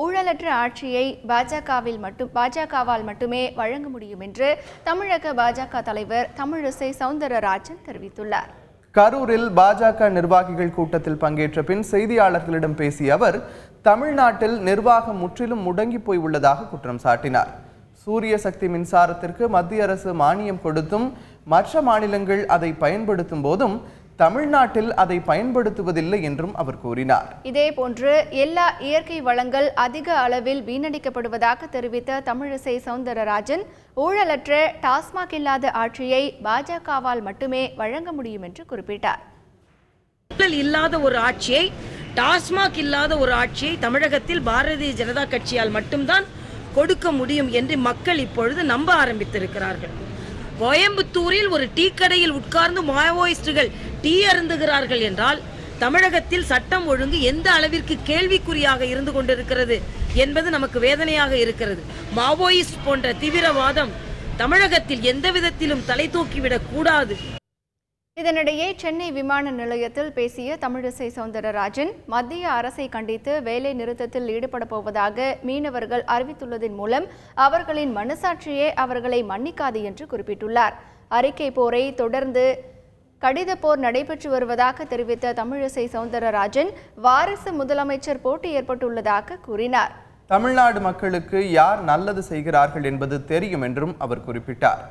ஊழலற்ற ஆட்சியை பாஜகவால் மட்டுமே வழங்க முடியும் என்று தமிழக பாஜக தலைவர் தமிழிசை சவுந்தரராஜன் தெரிவித்துள்ளார். கரூரில் பாஜக நிர்வாகிகள் கூட்டத்தில் பங்கேற்ற பின் செய்தியாளர்களிடம் பேசிய அவர் தமிழ்நாட்டில் நிர்வாகம் முற்றிலும் முடங்கி போய் உள்ளதாக குற்றம் சாட்டினார். சூரிய சக்தி மின்சாரத்திற்கு மத்திய அரசு மானியம் கொடுத்தும் மற்ற மாநிலங்கள் அதை பயன்படுத்தும் போதும் தமிழ்நாட்டில் அதை பயன்படுத்துவதில்லை என்றும் அவர் கூறினார். இதேபோன்று எல்லா இயற்கை வளங்கள் அதிக அளவில் வீணடிக்கப்படுவதாக தெரிவித்த தமிழிசை சவுந்தரராஜன் ஊழலற்ற டாஸ்மாக் இல்லாத ஆட்சியை பாஜகவால் மட்டுமே வழங்க முடியும் என்று குறிப்பிட்டார். இல்லாத ஒரு ஆட்சியை, டாஸ்மாக் இல்லாத ஒரு ஆட்சியை தமிழகத்தில் பாரதிய ஜனதா கட்சியால் மட்டும்தான் கொடுக்க முடியும் என்று மக்கள் இப்பொழுது நம்ப ஆரம்பித்திருக்கிறார்கள். கோயம்புத்தூரில் ஒரு டீ கடையில் உட்கார்ந்து மாவோயிஸ்டுகள் டீ அருந்துகிறார்கள் என்றால் தமிழகத்தில் சட்டம் ஒழுங்கு எந்த அளவிற்கு கேள்விக்குறியாக இருந்து கொண்டிருக்கிறது என்பது நமக்கு வேதனையாக இருக்கிறது. மாவோயிஸ்ட் போன்ற தீவிரவாதம் தமிழகத்தில் எந்த விதத்திலும் தலை தூக்கிவிடக் கூடாது. இதனிடையே சென்னை விமான நிலையத்தில் பேசிய தமிழிசை சவுந்தரராஜன் மத்திய அரசை கண்டித்து வேலை நிறுத்தத்தில் ஈடுபட போவதாக மீனவர்கள் அறிவித்துள்ளதன் மூலம் அவர்களின் மனசாட்சியே அவர்களை மன்னிக்காது என்று குறிப்பிட்டுள்ளார். அறிக்கை போரை தொடர்ந்து கடித போர் நடைபெற்று வருவதாக தெரிவித்த தமிழிசை சவுந்தரராஜன் வாரிசு முதலமைச்சர் போட்டி ஏற்பட்டுள்ளதாக கூறினார். தமிழ்நாடு மக்களுக்கு யார் நல்லது செய்கிறார்கள் என்பது தெரியும் என்றும் அவர் குறிப்பிட்டார்.